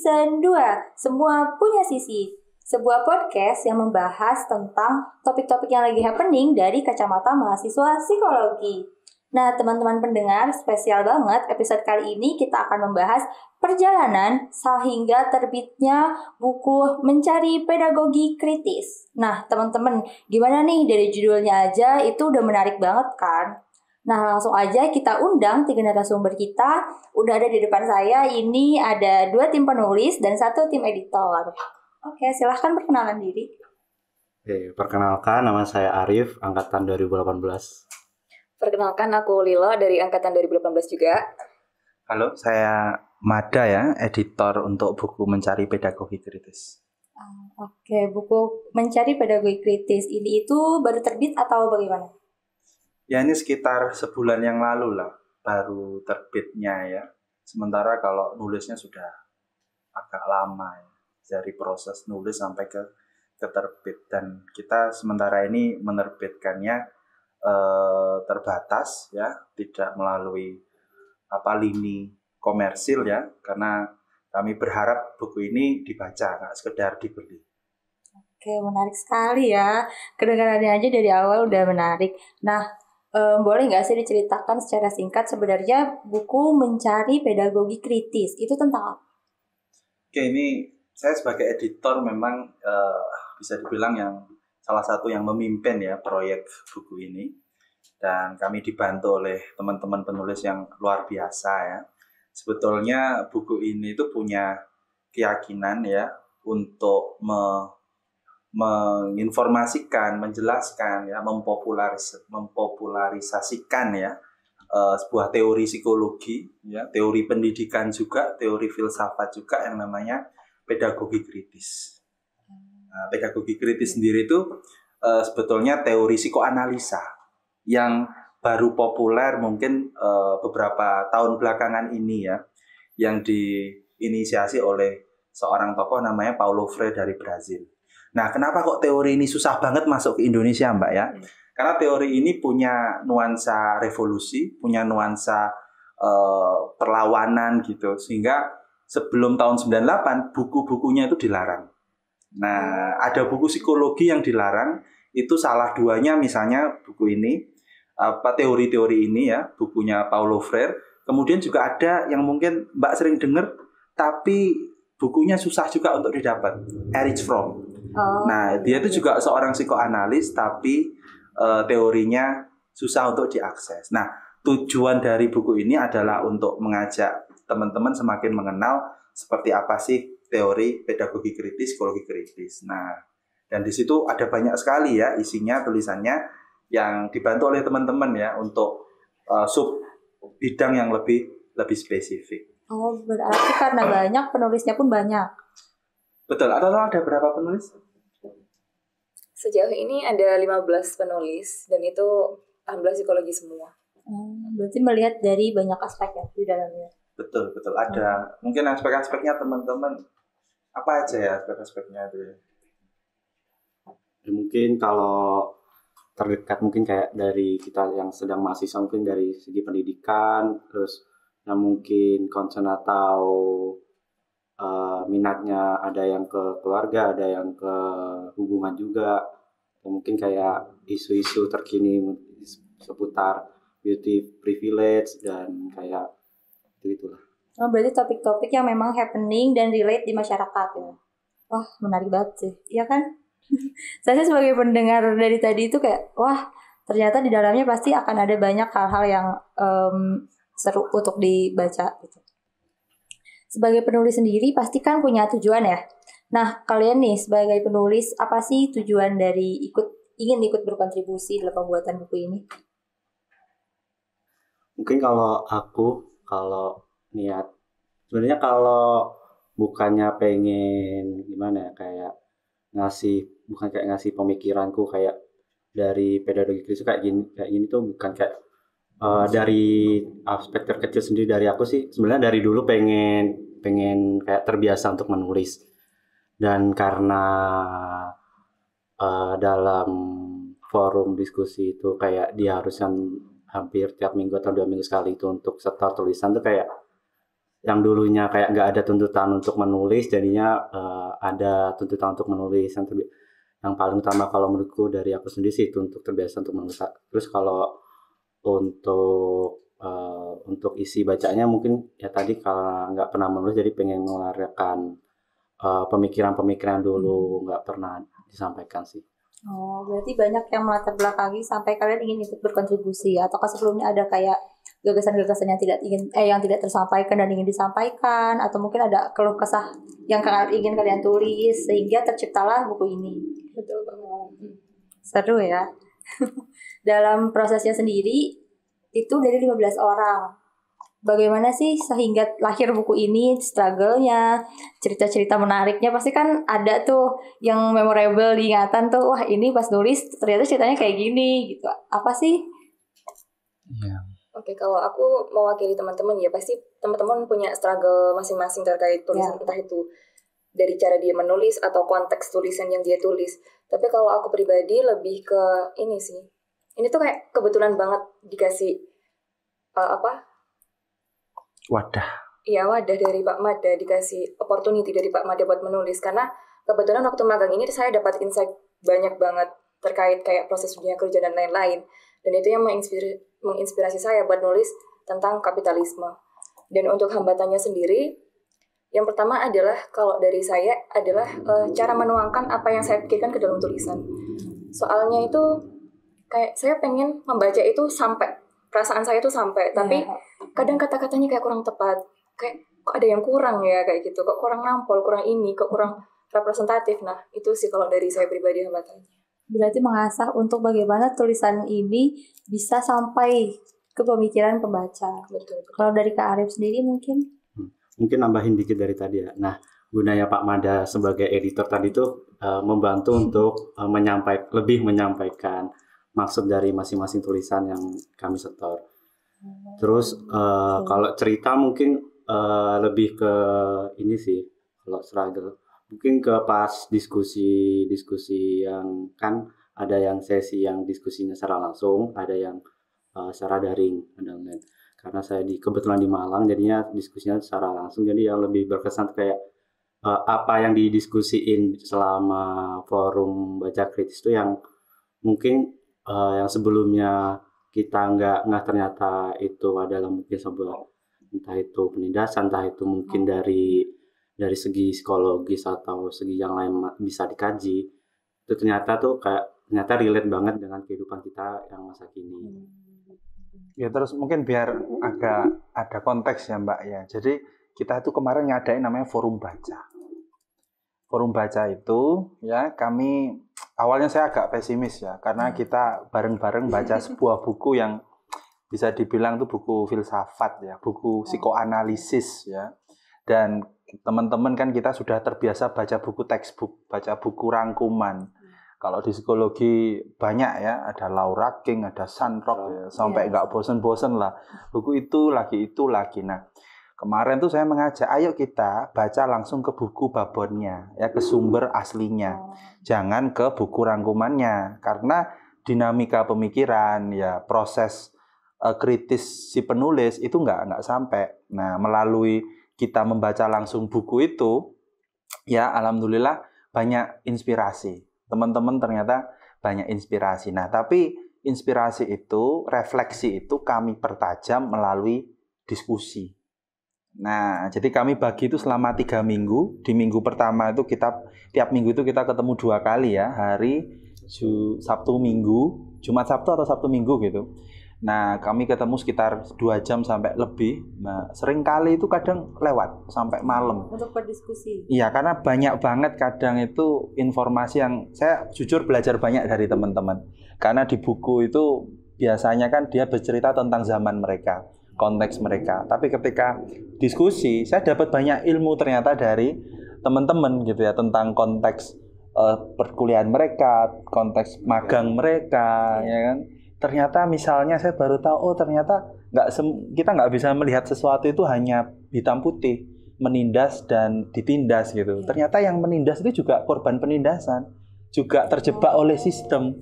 Season 2, Semua Punya Sisi. Sebuah podcast yang membahas tentang topik-topik yang lagi happening dari kacamata mahasiswa psikologi. Nah, teman-teman pendengar, spesial banget episode kali ini kita akan membahas perjalanan sehingga terbitnya buku Mencari Pedagogi Kritis. Nah, teman-teman, gimana nih dari judulnya aja itu udah menarik banget kan? Nah, langsung aja kita undang 3 narasumber kita. Udah ada di depan saya, ini ada 2 tim penulis dan 1 tim editor. Oke, silahkan perkenalan diri. Perkenalkan, nama saya Arif, angkatan 2018. Perkenalkan, aku Lilo dari angkatan 2018 juga. Halo, saya Mada ya, editor untuk buku Mencari Pedagogi Kritis. Oke, buku Mencari Pedagogi Kritis ini itu baru terbit atau bagaimana? Ya, ini sekitar sebulan yang lalu lah, baru terbitnya ya. Sementara kalau nulisnya sudah agak lama ya, dari proses nulis sampai ke terbit. Dan kita sementara ini menerbitkannya terbatas ya, tidak melalui lini komersil ya, karena kami berharap buku ini dibaca, nggak sekedar dibeli. Oke, menarik sekali ya. Kedengarannya aja dari awal udah menarik. Nah, boleh nggak sih diceritakan secara singkat sebenarnya buku Mencari Pedagogi Kritis itu tentang apa? Oke, ini saya sebagai editor memang bisa dibilang yang salah satu yang memimpin ya proyek buku ini, dan kami dibantu oleh teman-teman penulis yang luar biasa ya. Sebetulnya buku ini itu punya keyakinan ya untuk menginformasikan, menjelaskan ya, mempopularisasikan ya sebuah teori psikologi ya, teori pendidikan juga, teori filsafat juga yang namanya pedagogi kritis. Nah, pedagogi kritis sendiri itu sebetulnya teori psikoanalisa yang baru populer mungkin beberapa tahun belakangan ini ya, yang diinisiasi oleh seorang tokoh namanya Paulo Freire dari Brazil. Nah, kenapa kok teori ini susah banget masuk ke Indonesia, Mbak ya? Karena teori ini punya nuansa revolusi, punya nuansa perlawanan gitu, sehingga sebelum tahun 98 buku-bukunya itu dilarang. Nah, ada buku psikologi yang dilarang, itu salah duanya misalnya buku ini, teori-teori ini ya, bukunya Paulo Freire. Kemudian juga ada yang mungkin Mbak sering dengar, tapi bukunya susah juga untuk didapat, Erich Fromm. Nah, dia itu juga seorang psikoanalis, tapi teorinya susah untuk diakses. Nah, tujuan dari buku ini adalah untuk mengajak teman-teman semakin mengenal seperti apa sih teori pedagogi kritis, psikologi kritis. Nah, dan di situ ada banyak sekali ya isinya, tulisannya yang dibantu oleh teman-teman ya untuk sub bidang yang lebih spesifik. Oh, berarti karena banyak penulisnya pun banyak. Betul. Ada berapa penulis? Sejauh ini ada 15 penulis dan itu alhamdulillah psikologi semua. Berarti melihat dari banyak aspek ya di dalamnya. Betul. Ada mungkin aspek-aspeknya teman-teman apa aja ya aspek-aspeknya itu ya? Mungkin kalau terdekat mungkin kayak dari kita yang sedang mahasiswa, mungkin dari segi pendidikan, terus yang mungkin concern atau minatnya ada yang ke keluarga, ada yang ke hubungan juga, atau mungkin kayak isu-isu terkini seputar beauty privilege dan kayak itulah. Oh, berarti topik-topik yang memang happening dan relate di masyarakat ya. Wah, menarik banget sih. Iya kan? Saya sebagai pendengar dari tadi itu kayak, wah, ternyata di dalamnya pasti akan ada banyak hal-hal yang seru untuk dibaca gitu. Sebagai penulis sendiri pasti kan punya tujuan ya. Nah, kalian nih sebagai penulis, apa sih tujuan dari ingin ikut berkontribusi dalam pembuatan buku ini? Mungkin kalau niat, sebenarnya kalau bukannya pengen gimana ya, kayak bukan kayak ngasih pemikiranku kayak dari pedagogi kritis kayak gini tuh bukan kayak dari aspek terkecil sendiri dari aku sih. Sebenarnya dari dulu pengen kayak terbiasa untuk menulis, dan karena dalam forum diskusi itu kayak diharuskan hampir tiap minggu atau 2 minggu sekali itu untuk setor tulisan tuh kayak yang dulunya kayak nggak ada tuntutan untuk menulis, jadinya ada tuntutan untuk menulis. Yang paling utama kalau menurutku dari aku sendiri sih itu untuk terbiasa untuk menulis. Terus kalau untuk isi bacanya mungkin ya tadi kalau nggak pernah menulis jadi pengen mengeluarkan pemikiran-pemikiran dulu, nggak pernah disampaikan sih. Oh, berarti banyak yang melatar belakangi sampai kalian ingin ikut berkontribusi, ataukah sebelumnya ada kayak gagasan-gagasan yang tidak tersampaikan dan ingin disampaikan, atau mungkin ada keluh kesah yang ingin kalian tulis sehingga terciptalah buku ini. Betul banget. Seru ya. Dalam prosesnya sendiri itu dari 15 orang. Bagaimana sih sehingga lahir buku ini, struggle-nya, cerita-cerita menariknya pasti kan ada tuh yang memorable diingatan tuh, wah ini pas nulis ternyata ceritanya kayak gini gitu. Apa sih? Iya. Oke, kalau aku mewakili teman-teman ya pasti teman-teman punya struggle masing-masing terkait tulisan, entah itu dari cara dia menulis atau konteks tulisan yang dia tulis. Tapi kalau aku pribadi lebih ke ini sih. Ini tuh kayak kebetulan banget dikasih Wadah. Iya, wadah dari Pak Mada, dikasih opportunity dari Pak Mada buat menulis. Karena kebetulan waktu magang ini saya dapat insight banyak banget terkait kayak proses dunia kerja dan lain-lain. Dan itu yang menginspirasi saya buat nulis tentang kapitalisme. Dan untuk hambatannya sendiri, yang pertama adalah kalau dari saya adalah cara menuangkan apa yang saya pikirkan ke dalam tulisan. Soalnya itu kayak saya pengen membaca itu sampai, perasaan saya itu sampai, tapi kadang kata-katanya kayak kurang tepat, kayak kok ada yang kurang ya kayak gitu, kok kurang nampol, kurang ini, kok kurang representatif. Nah itu sih kalau dari saya pribadi hambatannya. Berarti mengasah untuk bagaimana tulisan ini bisa sampai ke pemikiran pembaca. Betul. Kalau dari Kak Arif sendiri mungkin Nambahin dikit dari tadi ya. Nah, gunanya Pak Mada sebagai editor tadi itu membantu untuk lebih menyampaikan maksud dari masing-masing tulisan yang kami setor. Terus kalau cerita mungkin lebih ke ini sih, kalau struggle mungkin ke pas diskusi yang kan ada yang sesi yang diskusinya secara langsung, ada yang secara daring, karena saya kebetulan di Malang jadinya diskusinya secara langsung, jadi yang lebih berkesan kayak apa yang didiskusiin selama forum baca kritis itu yang mungkin yang sebelumnya kita nggak ternyata itu adalah mungkin sebuah entah itu penindasan, entah itu mungkin dari segi psikologis atau segi yang lain bisa dikaji, itu ternyata relate banget dengan kehidupan kita yang masa kini. Ya terus mungkin biar agak ada konteks ya Mbak ya. Jadi kita itu kemarin ngadain namanya forum baca. Forum baca itu ya kami awalnya saya agak pesimis ya karena kita bareng-bareng baca sebuah buku yang bisa dibilang itu buku filsafat ya, buku psikoanalisis ya. Dan teman-teman kan kita sudah terbiasa baca buku textbook, baca buku rangkuman. Kalau di psikologi banyak ya, ada Laura King, ada Sandrock ya, sampai nggak bosen-bosen lah. Buku itu lagi. Nah, kemarin tuh saya mengajak, ayo kita baca langsung ke buku babonnya, ya ke sumber aslinya. Jangan ke buku rangkumannya, karena dinamika pemikiran, ya proses kritis si penulis itu nggak sampai. Nah, melalui kita membaca langsung buku itu, ya alhamdulillah banyak inspirasi. Teman-teman ternyata banyak inspirasi. Nah, tapi inspirasi itu, refleksi itu kami pertajam melalui diskusi. Nah, jadi kami bagi itu selama 3 minggu. Di minggu pertama itu tiap minggu itu kita ketemu 2 kali ya, hari Sabtu Minggu, Jumat Sabtu atau Sabtu Minggu gitu. Nah, kami ketemu sekitar 2 jam sampai lebih. Nah, sering kali itu kadang lewat sampai malam. Untuk berdiskusi. Iya, karena banyak banget kadang itu informasi yang saya jujur belajar banyak dari teman-teman. Karena di buku itu biasanya kan dia bercerita tentang zaman mereka, konteks mereka. Tapi ketika diskusi, saya dapat banyak ilmu ternyata dari teman-teman gitu ya, tentang konteks perkuliahan mereka, konteks magang mereka, ya kan. Ternyata misalnya saya baru tahu, ternyata kita nggak bisa melihat sesuatu itu hanya hitam putih, menindas dan ditindas gitu. Ternyata yang menindas itu juga korban penindasan, juga terjebak oleh sistem.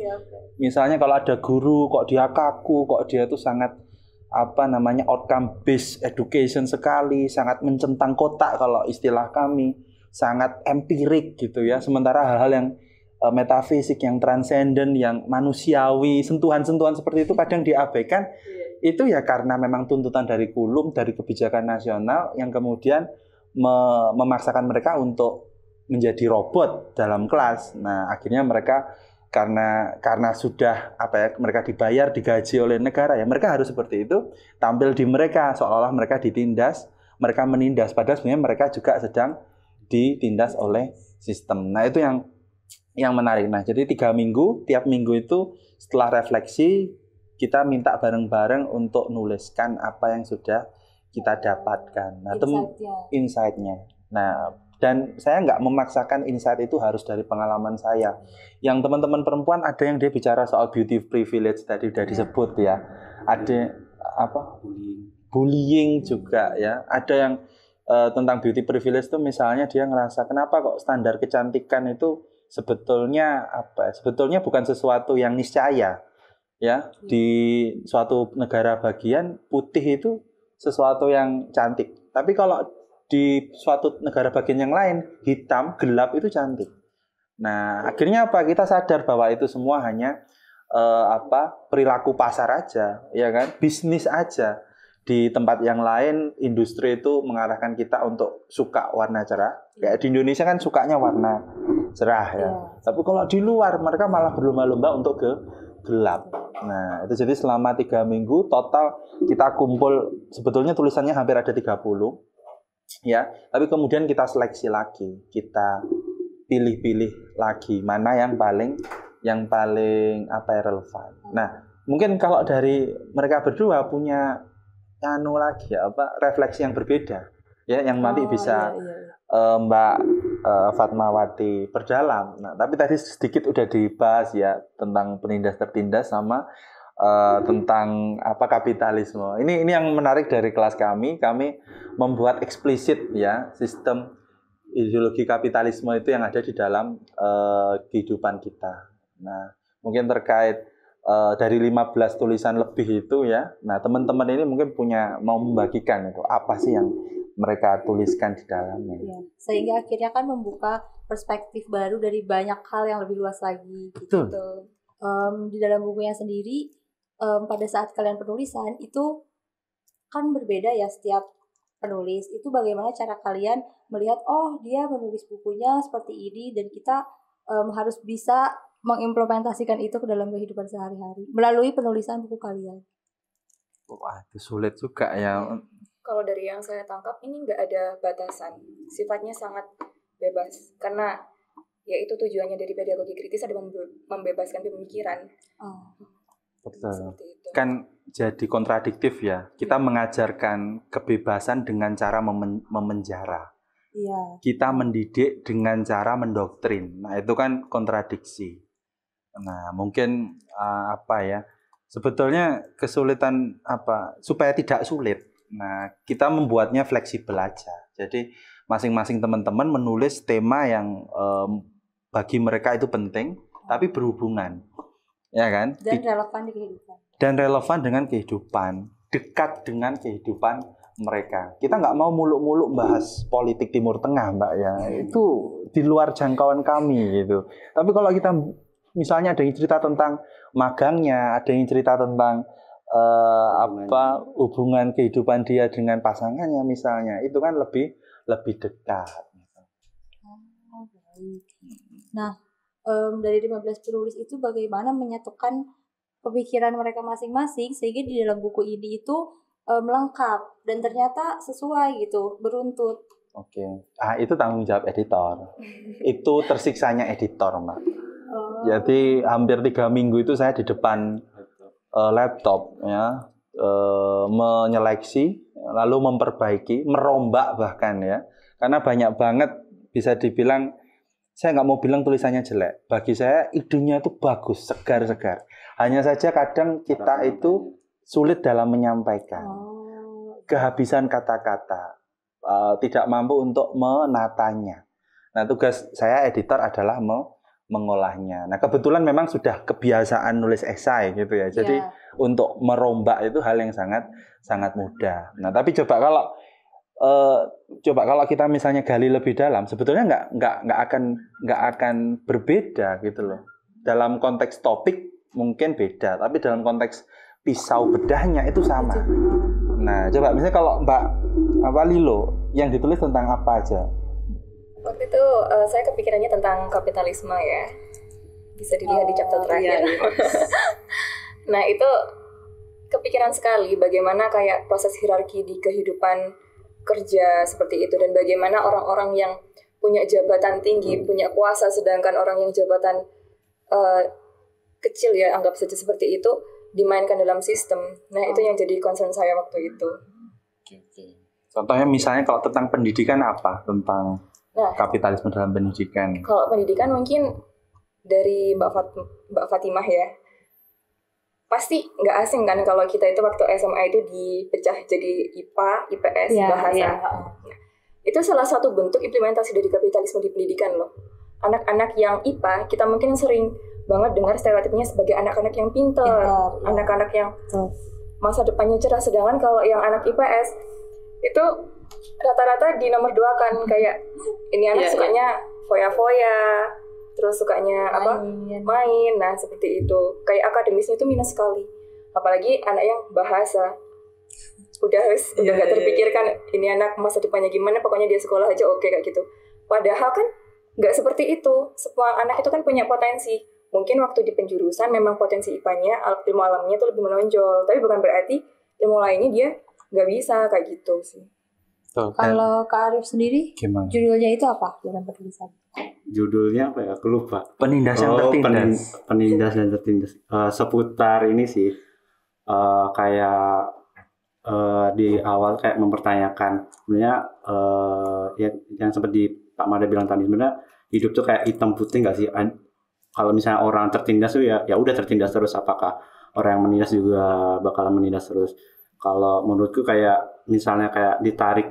Misalnya kalau ada guru, kok dia kaku, kok dia tuh sangat outcome based education sekali, sangat mencentang kotak kalau istilah kami, sangat empirik gitu ya. Sementara hal-hal yang metafisik, yang transenden, yang manusiawi, sentuhan-sentuhan seperti itu kadang diabaikan. Itu ya karena memang tuntutan dari kulum, dari kebijakan nasional yang kemudian memaksakan mereka untuk menjadi robot dalam kelas. Nah, akhirnya mereka karena sudah mereka dibayar, digaji oleh negara, ya mereka harus seperti itu, tampil di mereka seolah-olah mereka ditindas, mereka menindas, padahal sebenarnya mereka juga sedang ditindas oleh sistem. Nah, itu yang menarik. Nah, jadi 3 minggu, tiap minggu itu setelah refleksi kita minta bareng-bareng untuk nuliskan apa yang sudah kita dapatkan. Nah, insight-nya. Nah, dan saya nggak memaksakan insight itu harus dari pengalaman saya. Yang teman-teman perempuan ada yang dia bicara soal beauty privilege tadi udah disebut ya. Ada bullying juga ya. Ada yang tentang beauty privilege itu misalnya dia ngerasa kenapa kok standar kecantikan itu sebetulnya bukan sesuatu yang niscaya. Ya, di suatu negara bagian putih itu sesuatu yang cantik. Tapi kalau di suatu negara bagian yang lain hitam, gelap itu cantik. Nah, akhirnya kita sadar bahwa itu semua hanya perilaku pasar aja, ya kan? Bisnis aja. Di tempat yang lain industri itu mengarahkan kita untuk suka warna cerah. Kayak di Indonesia kan sukanya warna cerah ya. Tapi kalau di luar mereka malah berlomba-lomba untuk gelap. Nah, itu jadi selama 3 minggu total kita kumpul, sebetulnya tulisannya hampir ada 30 ya, tapi kemudian kita seleksi lagi, kita pilih-pilih lagi mana yang paling relevan. Nah, mungkin kalau dari mereka berdua punya refleksi yang berbeda ya, yang nanti bisa Mbak Fatmawati perdalam. Nah, tapi tadi sedikit udah dibahas ya tentang penindas tertindas sama tentang kapitalisme. Ini yang menarik dari kelas kami. Kami membuat eksplisit ya sistem ideologi kapitalisme itu yang ada di dalam kehidupan kita. Nah, mungkin terkait dari 15 tulisan lebih itu ya. Nah, teman-teman ini mungkin mau membagikan itu apa sih yang mereka tuliskan di dalamnya. Ya, sehingga akhirnya kan membuka perspektif baru dari banyak hal yang lebih luas lagi. Betul. Gitu. Di dalam bukunya sendiri, pada saat kalian penulisan itu kan berbeda ya setiap penulis. Itu bagaimana cara kalian melihat, oh dia menulis bukunya seperti ini dan kita harus bisa mengimplementasikan itu ke dalam kehidupan sehari-hari melalui penulisan buku kalian. Wah, itu sulit juga ya. Kalau dari yang saya tangkap ini nggak ada batasan, sifatnya sangat bebas karena ya itu tujuannya dari pedagogi kritis ada membebaskan pemikiran. Betul. Kan jadi kontradiktif ya. Kita mengajarkan kebebasan dengan cara memenjara. Iya. Kita mendidik dengan cara mendoktrin. Nah, itu kan kontradiksi. Nah, mungkin sebetulnya kesulitan supaya tidak sulit. Nah, kita membuatnya fleksibel aja. Jadi masing-masing teman-teman menulis tema yang bagi mereka itu penting, tapi berhubungan, ya kan? Dan relevan di kehidupan. Dan relevan dengan kehidupan, dekat dengan kehidupan mereka. Kita nggak mau muluk-muluk bahas politik Timur Tengah, Mbak ya. Itu di luar jangkauan kami gitu. Tapi kalau kita misalnya ada yang cerita tentang magangnya, ada yang cerita tentang hubungan kehidupan dia dengan pasangannya misalnya, itu kan lebih dekat. Baik. Nah, dari 15 penulis itu bagaimana menyatukan pemikiran mereka masing-masing sehingga di dalam buku ini itu lengkap dan ternyata sesuai gitu, beruntut. Oke. Itu tanggung jawab editor. Itu tersiksanya editor, Mbak. Jadi hampir 3 minggu itu saya di depan laptop ya, menyeleksi, lalu memperbaiki, merombak bahkan ya, karena banyak banget, bisa dibilang saya nggak mau bilang tulisannya jelek, bagi saya idenya itu bagus, segar-segar, hanya saja kadang kita itu sulit dalam menyampaikan, kehabisan kata-kata, tidak mampu untuk menatanya. Nah, tugas saya editor adalah mengolahnya. Nah, kebetulan memang sudah kebiasaan nulis esai gitu ya. Jadi untuk merombak itu hal yang sangat mudah. Nah, tapi coba kalau kita misalnya gali lebih dalam, sebetulnya nggak akan berbeda gitu loh. Dalam konteks topik mungkin beda, tapi dalam konteks pisau bedahnya itu sama. Nah, coba misalnya kalau Mbak Lilo yang ditulis tentang apa aja? Waktu itu saya kepikirannya tentang kapitalisme ya. Bisa dilihat di chapter terakhir. Nah, itu kepikiran sekali bagaimana kayak proses hierarki di kehidupan kerja seperti itu, dan bagaimana orang-orang yang punya jabatan tinggi, punya kuasa, sedangkan orang yang jabatan kecil ya, anggap saja seperti itu, dimainkan dalam sistem. Nah, itu yang jadi concern saya waktu itu. Contohnya misalnya kalau tentang pendidikan apa? Tentang kapitalisme dalam pendidikan. Kalau pendidikan mungkin dari Mbak Fatimah ya. Pasti nggak asing kan kalau kita itu waktu SMA itu dipecah jadi IPA, IPS, bahasa. Nah, itu salah satu bentuk implementasi dari kapitalisme di pendidikan loh. Anak-anak yang IPA, kita mungkin sering banget dengar stereotipnya sebagai anak-anak yang pintar, anak-anak yang masa depannya cerah. Sedangkan kalau yang anak IPS, itu rata-rata di nomor 2 kan, kayak ini anak sukanya foya-foya, terus sukanya main. Nah, seperti itu. Kayak akademisnya itu minus sekali. Apalagi anak yang bahasa. Udah gak terpikirkan ini anak masa depannya gimana, pokoknya dia sekolah aja oke kayak gitu. Padahal kan gak seperti itu. Semua anak itu kan punya potensi. Mungkin waktu di penjurusan memang potensi IPA-nya, ilmu alamnya itu lebih menonjol, tapi bukan berarti ilmu lainnya dia gak bisa kayak gitu sih. Kalau Kak Arif sendiri, gimana? Judulnya itu apa dalam penulisan? Judulnya apa ya? Aku lupa. Penindas yang tertindas. Penindas dan tertindas. Seputar ini sih, kayak di awal kayak mempertanyakan sebenarnya yang seperti Pak Mada bilang tadi, sebenarnya hidup tuh kayak hitam putih nggak sih? Kalau misalnya orang tertindas tuh ya udah tertindas terus, apakah orang yang menindas juga bakalan menindas terus? Kalau menurutku kayak misalnya kayak ditarik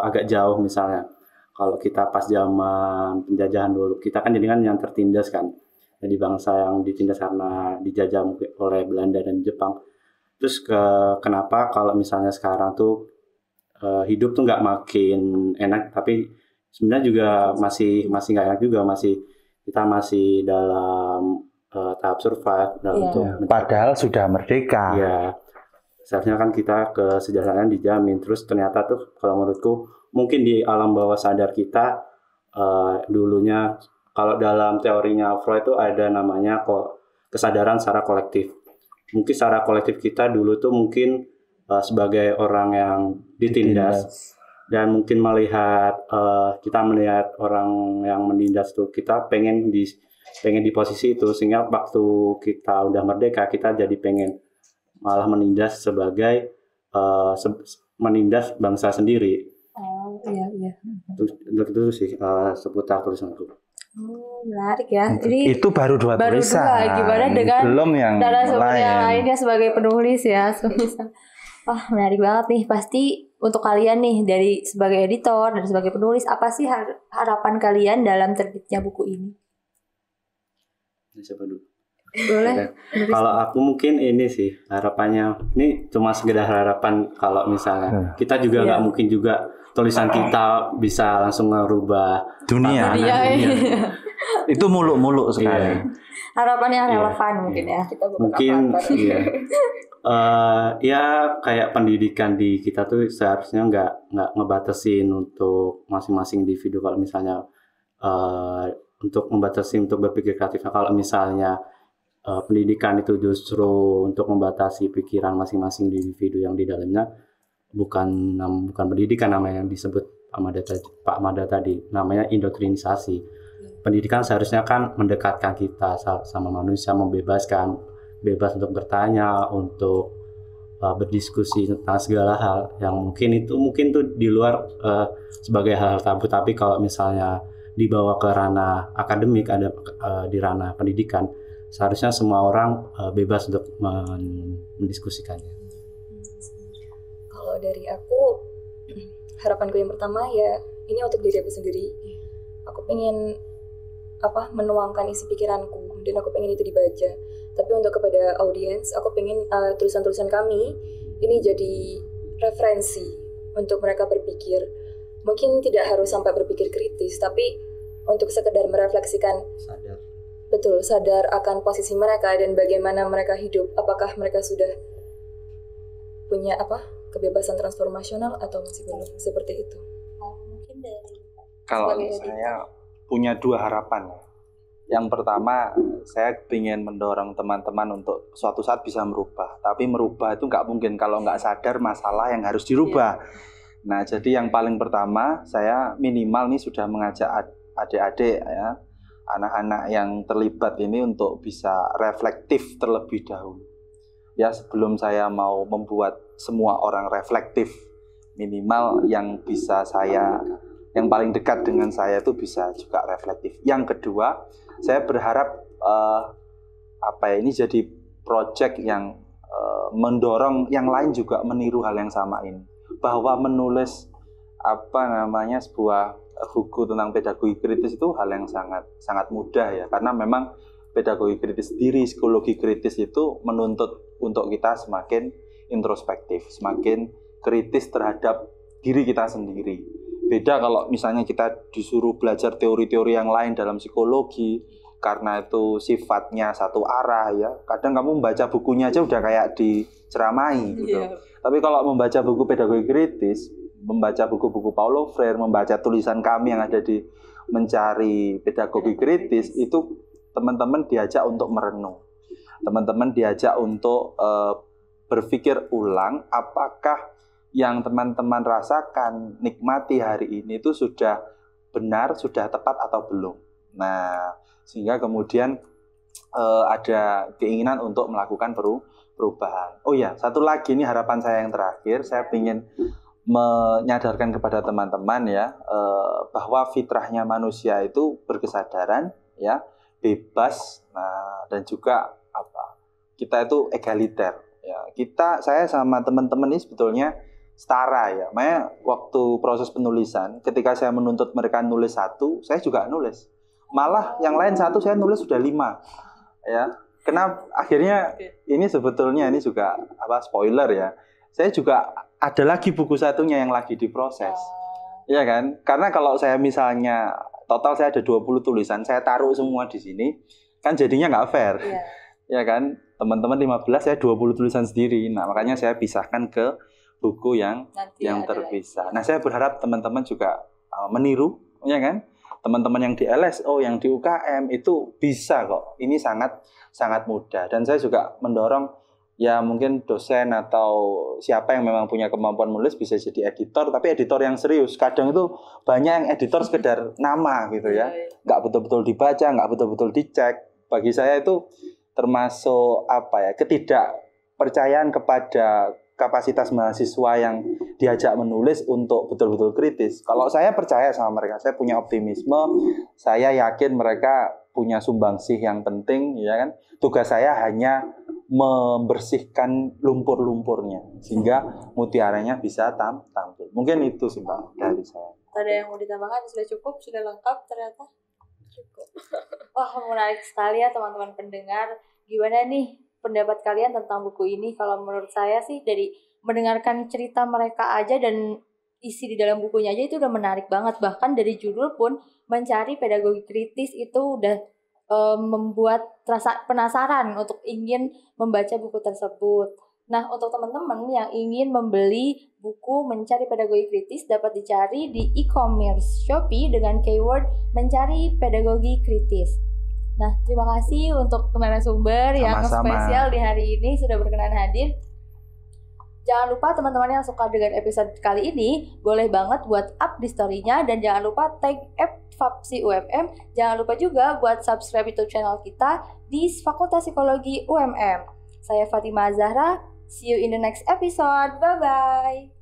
agak jauh, misalnya kalau kita pas zaman penjajahan dulu, kita kan jadi kan yang tertindas kan, jadi bangsa yang ditindas karena dijajah oleh Belanda dan Jepang. Terus kenapa kalau misalnya sekarang tuh hidup tuh nggak makin enak, tapi sebenarnya juga masih nggak enak juga, kita masih dalam tahap survive untuk padahal sudah merdeka. Iya. Seharusnya kan kita kesejahteraan dijamin. Terus ternyata tuh kalau menurutku mungkin di alam bawah sadar kita dulunya, kalau dalam teorinya Freud itu ada namanya kesadaran secara kolektif. Mungkin secara kolektif kita dulu tuh mungkin sebagai orang yang ditindas. Dan mungkin kita melihat orang yang menindas tuh, kita pengen di posisi itu, sehingga waktu kita udah merdeka kita jadi pengen malah menindas sebagai menindas bangsa sendiri. Iya. Itu sih seputar tulisan aku. Menarik ya. Jadi itu baru 2 tulisan. Gimana dengan belum yang lainnya sebagai penulis ya. Wah, menarik banget nih. Pasti untuk kalian nih, dari sebagai editor dan sebagai penulis, apa sih harapan kalian dalam terbitnya buku ini? Siapa dulu? Boleh. Kalau aku mungkin ini sih harapannya, ini cuma sekedar harapan. Kalau misalnya kita juga nggak mungkin juga tulisan kita bisa langsung ngerubah dunia. Itu muluk-muluk sekali. Harapannya relevan mungkin ya. Kita mungkin ya kayak pendidikan di kita tuh seharusnya nggak ngebatasin untuk masing-masing individu. Kalau misalnya untuk membatasi untuk berpikir kreatif, kalau misalnya pendidikan itu justru untuk membatasi pikiran masing-masing individu yang di dalamnya, bukan pendidikan namanya yang disebut Pak Mada tadi, namanya indoktrinisasi. Pendidikan seharusnya kan mendekatkan kita sama manusia, bebas untuk bertanya, untuk berdiskusi tentang segala hal yang mungkin tuh di luar sebagai hal tabu. Tapi kalau misalnya dibawa ke ranah akademik, ada di ranah pendidikan, seharusnya semua orang bebas untuk mendiskusikannya. Kalau dari aku, harapanku yang pertama ya ini untuk diri aku sendiri. Aku pengen menuangkan isi pikiranku dan aku pengen itu dibaca. Tapi untuk kepada audiens, aku pengen tulisan-tulisan kami ini jadi referensi untuk mereka berpikir. Mungkin tidak harus sampai berpikir kritis, tapi untuk sekedar merefleksikan, sadar akan posisi mereka dan bagaimana mereka hidup. Apakah mereka sudah punya kebebasan transformasional atau masih belum, seperti itu. Mungkin dari Kalau saya punya 2 harapan. Yang pertama, saya ingin mendorong teman-teman untuk suatu saat bisa merubah. Tapi merubah itu nggak mungkin kalau nggak sadar masalah yang harus dirubah. Nah, jadi yang paling pertama, saya minimal nih sudah mengajak adik-adik ya, anak-anak yang terlibat ini untuk bisa reflektif terlebih dahulu. Ya, sebelum saya mau membuat semua orang reflektif, minimal yang paling dekat dengan saya itu bisa juga reflektif. Yang kedua, saya berharap ini jadi project yang mendorong yang lain juga meniru hal yang sama ini, bahwa menulis sebuah buku tentang pedagogi kritis itu hal yang sangat mudah ya, karena memang pedagogi kritis sendiri, psikologi kritis itu menuntut untuk kita semakin introspektif, semakin kritis terhadap diri kita sendiri. Beda kalau misalnya kita disuruh belajar teori-teori yang lain dalam psikologi, karena itu sifatnya satu arah ya. Kadang kamu membaca bukunya aja udah kayak diceramai gitu. Tapi kalau membaca buku pedagogi kritis, membaca buku-buku Paulo Freire, membaca tulisan kami yang ada di Mencari Pedagogi Kritis, itu teman-teman diajak untuk merenung. Teman-teman diajak untuk berpikir ulang apakah yang teman-teman rasakan, nikmati hari ini itu sudah benar, sudah tepat atau belum. Nah, sehingga kemudian ada keinginan untuk melakukan perubahan. Oh ya, satu lagi, ini harapan saya yang terakhir, saya ingin menyadarkan kepada teman-teman ya, bahwa fitrahnya manusia itu berkesadaran ya, bebas, dan juga kita itu egaliter ya. Saya sama teman-teman ini sebetulnya setara ya. Makanya waktu proses penulisan, ketika saya menuntut mereka nulis 1, saya juga nulis. Malah yang lain 1, saya nulis sudah 5 ya. Kenapa akhirnya ini sebetulnya ini juga spoiler ya. Saya juga ada lagi buku satunya yang lagi diproses. Iya kan? Karena kalau saya misalnya total saya ada 20 tulisan, saya taruh semua di sini, kan jadinya nggak fair. Ya kan? Teman-teman 15, saya 20 tulisan sendiri. Nah, makanya saya pisahkan ke buku yang terpisah. Nah, saya berharap teman-teman juga meniru, ya kan? Teman-teman yang di LSO, yang di UKM itu bisa kok. Ini sangat mudah. Dan saya juga mendorong ya mungkin dosen atau siapa yang memang punya kemampuan menulis bisa jadi editor, tapi editor yang serius. Kadang itu banyak yang editor sekedar nama gitu ya. Nggak betul-betul dibaca, nggak betul-betul dicek. Bagi saya itu termasuk ketidakpercayaan kepada kapasitas mahasiswa yang diajak menulis untuk betul-betul kritis. Kalau saya percaya sama mereka, saya punya optimisme, saya yakin mereka punya sumbangsih yang penting, ya kan? Tugas saya hanya membersihkan lumpur-lumpurnya sehingga mutiaranya bisa tampil. Mungkin itu sih Mbak dari saya. Ada yang mau ditambahkan? Sudah cukup? Sudah lengkap ternyata? Cukup. Wah, menarik sekali ya teman-teman pendengar. Gimana nih pendapat kalian tentang buku ini? Kalau menurut saya sih dari mendengarkan cerita mereka aja dan isi di dalam bukunya aja itu udah menarik banget. Bahkan dari judul pun Mencari Pedagogi Kritis itu udah membuat rasa penasaran untuk ingin membaca buku tersebut. Nah, untuk teman-teman yang ingin membeli buku Mencari Pedagogi Kritis dapat dicari di e-commerce Shopee dengan keyword Mencari Pedagogi Kritis. Nah, terima kasih untuk narasumber yang spesial di hari ini sudah berkenan hadir. Jangan lupa teman-teman yang suka dengan episode kali ini boleh banget buat up di story-nya dan jangan lupa tag @fapsi UMM. Jangan lupa juga buat subscribe YouTube channel kita di Fakultas Psikologi UMM. Saya Fatima Zahra. See you in the next episode. Bye bye.